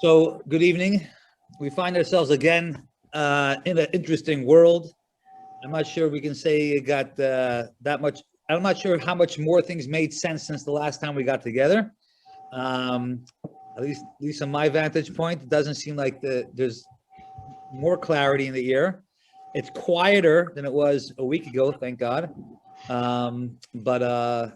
So, good evening. We find ourselves again in an interesting world. I'm not sure we can say it got that much. I'm not sure how much more things made sense since the last time we got together. At least from my vantage point, it doesn't seem like there's more clarity in the air. It's quieter than it was a week ago, thank God. But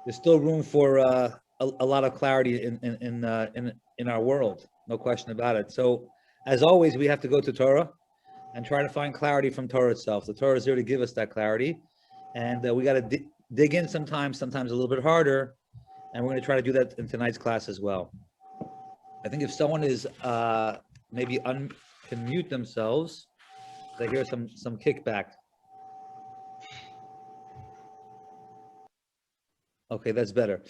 there's still room for a lot of clarity in our world, no question about it. So, as always, we have to go to Torah and try to find clarity from Torah itself. The Torah is there to give us that clarity, and we got to dig in sometimes a little bit harder, and we're going to try to do that in tonight's class as well. I think if someone is maybe can mute themselves, I hear some kickback. Okay, that's better.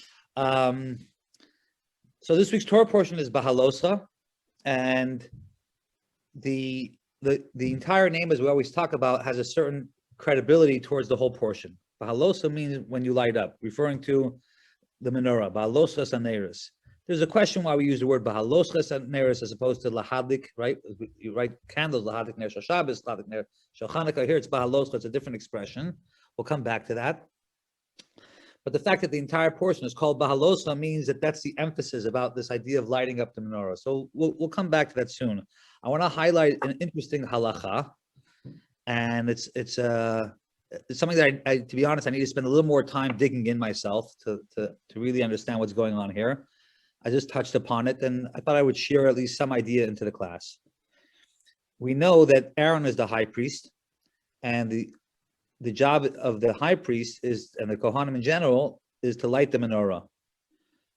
So this week's Torah portion is Behaalotecha, and the entire name, as we always talk about, has a certain credibility towards the whole portion. Behaalotecha means when you light up, referring to the menorah. Behaalotecha saneris. There's a question why we use the word Behaalotecha saneris as opposed to lahadlik, right? You write candles, lahadlik ner shel Shabbos, lahadlik ner shel Chanukah. Here it's Behaalotecha. It's a different expression. We'll come back to that. But the fact that the entire portion is called Behaalotecha means that that's the emphasis about this idea of lighting up the menorah. So we'll come back to that soon. I want to highlight an interesting halacha, and it's something that I, to be honest, I need to spend a little more time digging in myself to really understand what's going on here. I just touched upon it, and I thought I would share at least some idea into the class. We know that Aaron is the high priest, and the job of the high priest is, and the Kohanim in general, is to light the menorah.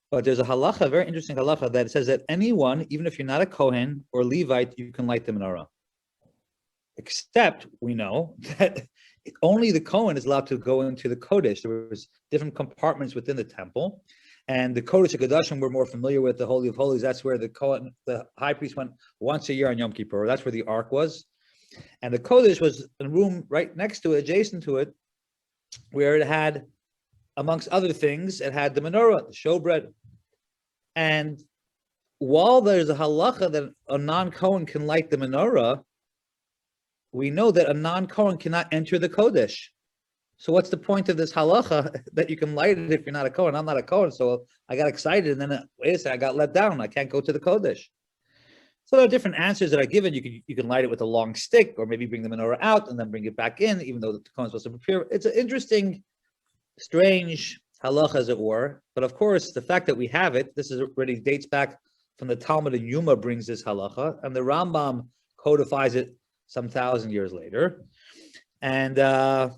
But there's a halacha, a very interesting halacha, that says that anyone, even if you're not a Kohen or Levite, you can light the menorah. Except we know that only the Kohen is allowed to go into the Kodesh. There was different compartments within the temple. And the Kodesh HaKodashim we're more familiar with, the Holy of Holies. That's where the high priest went once a year on Yom Kippur. That's where the Ark was. And the Kodesh was a room right next to it, adjacent to it, where it had, amongst other things, it had the menorah, the showbread. And while there's a halacha that a non-Kohen can light the menorah, we know that a non-Kohen cannot enter the Kodesh. So what's the point of this halacha that you can light it if you're not a Kohen? I'm not a Kohen, so I got excited, and then wait a second, I got let down. I can't go to the Kodesh. So there are different answers that are given. You can light it with a long stick, or maybe bring the menorah out and then bring it back in, even though the Kohen is supposed to prepare. It's an interesting, strange halacha, as it were. But of course, the fact that we have it, this is already dates back from the Talmud, and Yuma brings this halacha, and the Rambam codifies it some 1,000 years later. And of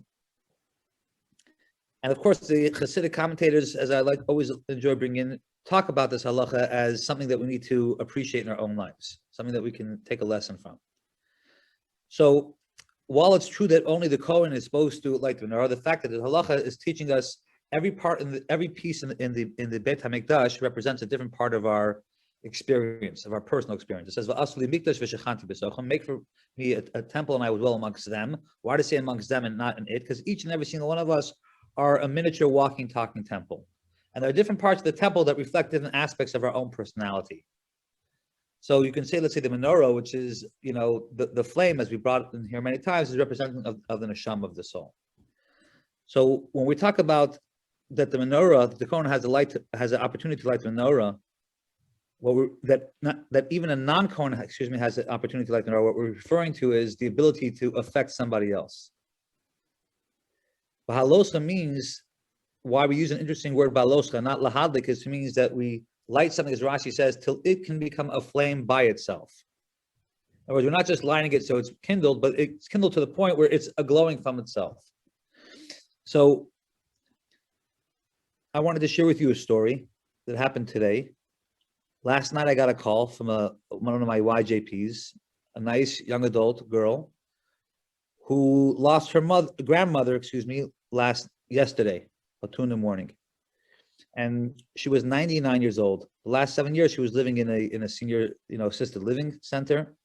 course, the Hasidic commentators, as I always enjoy bringing in, talk about this halacha as something that we need to appreciate in our own lives, something that we can take a lesson from. So, while it's true that only the Kohen is supposed to light the menorah, the fact that the halacha is teaching us every piece in the Beit Hamikdash represents a different part of our experience, of our personal experience. It says, "V'asli mikdash v'shechanti b'socham." Make for me a temple, and I will dwell amongst them. Why to say amongst them and not in it? Because each and every single one of us are a miniature walking, talking temple. And there are different parts of the temple that reflect different aspects of our own personality. So you can say, let's say the menorah, which is, the flame, as we brought in here many times, is representative of the neshama of the soul. So when we talk about that the menorah, the Kohen has an opportunity to light the menorah, that even a non-Kohen, has the opportunity to light the menorah, what we're referring to is the ability to affect somebody else. Behaalotecha means, why we use an interesting word, Behaalotecha, not lahadlik, is it means that we light something, as Rashi says, till it can become a flame by itself. In other words, we're not just lighting it so it's kindled, but it's kindled to the point where it's a glowing from itself. So I wanted to share with you a story that happened today. Last night I got a call from one of my YJPs, a nice young adult girl who lost her grandmother, yesterday, at 2 a.m. And she was 99 years old. The last 7 years she was living in a senior, assisted living center.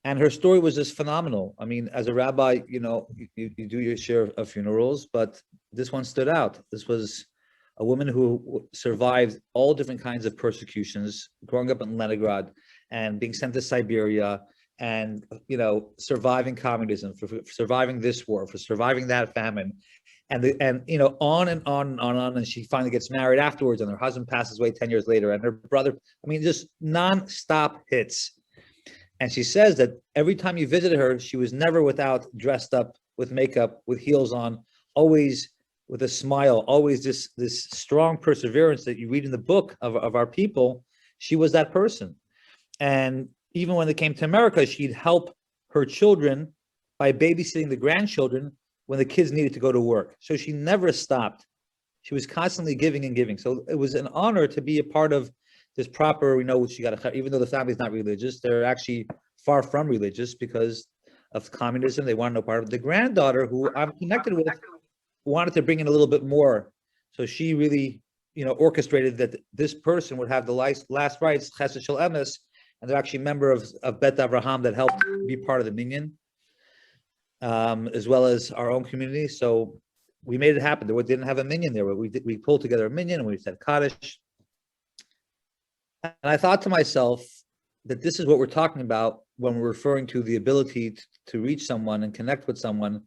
And her story was just phenomenal. I mean, as a rabbi, you do your share of funerals, but this one stood out. This was a woman who survived all different kinds of persecutions, growing up in Leningrad and being sent to Siberia, and surviving communism, for surviving this war, for surviving that famine, and on and on and on. And she finally gets married afterwards, and her husband passes away 10 years later, and her brother. I mean, just non-stop hits. And she says that every time you visited her, she was never without dressed up with makeup, with heels on, always with a smile, always this strong perseverance that you read in the book of our people. She was that person. And even when they came to America, she'd help her children by babysitting the grandchildren when the kids needed to go to work. So she never stopped. She was constantly giving and giving. So it was an honor to be a part of this proper, she got, even though the family's not religious, they're actually far from religious because of communism. They want no part of it. The granddaughter, who I'm connected with, wanted to bring in a little bit more. So she really, orchestrated that this person would have the last rites, Chesed Shel Emes, and they're actually a member of Bet Avraham that helped be part of the minyan, as well as our own community. So we made it happen. We didn't have a minyan there, but we pulled together a minyan and we said Kaddish. And I thought to myself that this is what we're talking about when we're referring to the ability to reach someone and connect with someone.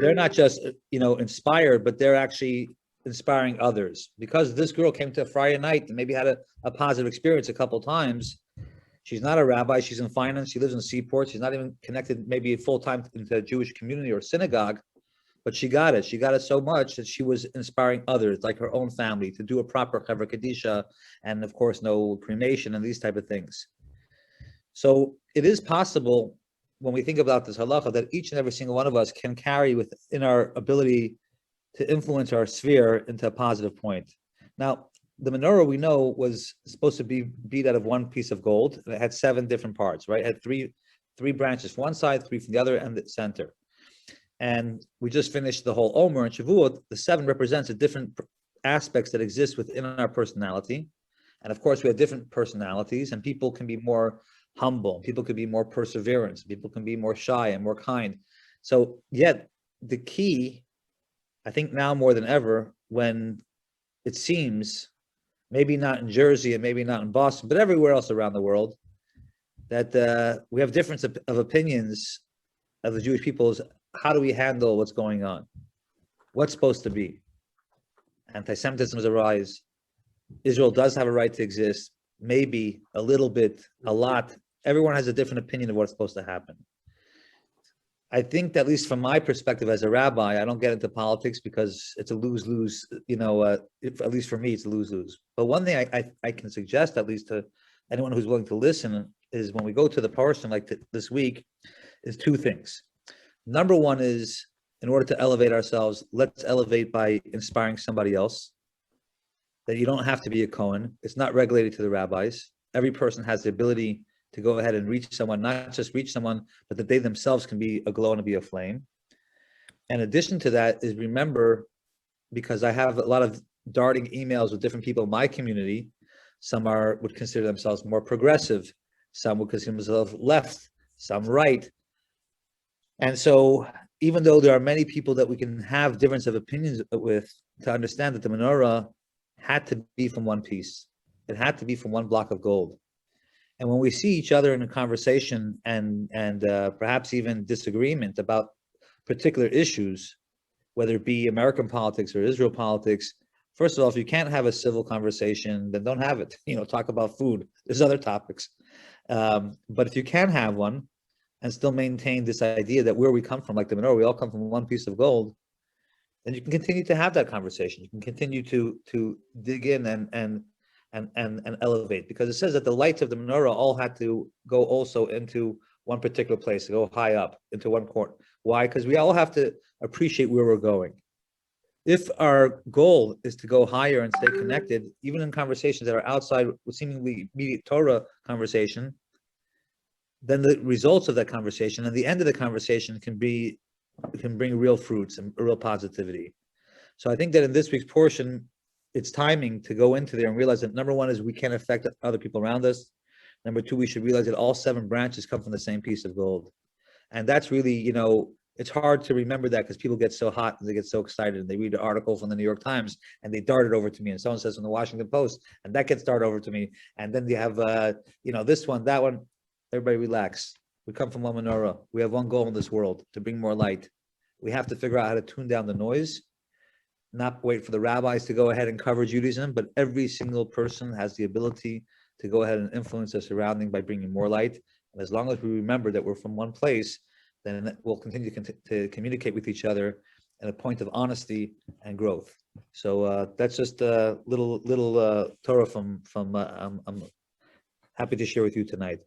They're not just, inspired, but they're actually inspiring others. Because this girl came to a Friday night and maybe had a positive experience a couple of times. She's not a rabbi. She's in finance. She lives in Seaport. She's not even connected maybe full-time into a Jewish community or synagogue. But she got it. She got it so much that she was inspiring others, like her own family, to do a proper Chevra Kadisha, and of course, no cremation and these type of things. So it is possible, when we think about this halacha, that each and every single one of us can carry within our ability to influence our sphere into a positive point. Now, the menorah, we know, was supposed to be beat out of one piece of gold, and it had 7 different parts, right? It had three branches from one side, 3 from the other, and the center. And we just finished the whole Omer and Shavuot. The 7 represents the different aspects that exist within our personality. And of course, we have different personalities, and people can be more humble, people can be more perseverance, people can be more shy and more kind. So yet the key, I think now more than ever, when it seems, maybe not in Jersey and maybe not in Boston, but everywhere else around the world, that we have difference of opinions of the Jewish people, is how do we handle what's going on? What's supposed to be? Anti-Semitism is a rise. Israel does have a right to exist. Maybe a little bit, a lot. Everyone has a different opinion of what's supposed to happen. I think that, at least from my perspective as a rabbi, I don't get into politics because it's a lose-lose, at least for me, it's a lose-lose. But one thing I can suggest, at least to anyone who's willing to listen, is when we go to the Parshat like this week, is 2 things. Number one is, in order to elevate ourselves, let's elevate by inspiring somebody else. That you don't have to be a Kohen. It's not regulated to the rabbis. Every person has the ability to go ahead and reach someone, not just reach someone, but that they themselves can be aglow and be aflame. In addition to that is, remember, because I have a lot of darting emails with different people in my community, some would consider themselves more progressive, some would consider themselves left, some right. And so even though there are many people that we can have difference of opinions with, to understand that the menorah had to be from one piece. It had to be from one block of gold. And when we see each other in a conversation and perhaps even disagreement about particular issues, whether it be American politics or Israel politics, first of all, if you can't have a civil conversation, then don't have it. Talk about food. There's other topics. But if you can have one and still maintain this idea that where we come from, like the menorah, we all come from one piece of gold, then you can continue to have that conversation. You can continue to dig in and elevate, because it says that the lights of the menorah all had to go also into one particular place, to go high up into one corner. Why? Because we all have to appreciate where we're going. If our goal is to go higher and stay connected, even in conversations that are outside seemingly immediate Torah conversation, then the results of that conversation and the end of the conversation can bring real fruits and real positivity. So I think that in this week's portion, it's timing to go into there and realize that number one is we can't affect other people around us. Number two, we should realize that all 7 branches come from the same piece of gold. And that's really, it's hard to remember that because people get so hot and they get so excited and they read an article from the New York Times and they dart it over to me, and someone says from the Washington Post and that gets darted over to me, and then you have this one, that one. Everybody relax. We come from one menorah. We have one goal in this world, to bring more light. We have to figure out how to tune down the noise, not wait for the rabbis to go ahead and cover Judaism, but every single person has the ability to go ahead and influence their surrounding by bringing more light. And as long as we remember that we're from one place, then we'll continue to communicate with each other at a point of honesty and growth. So that's just a little Torah from I'm happy to share with you tonight.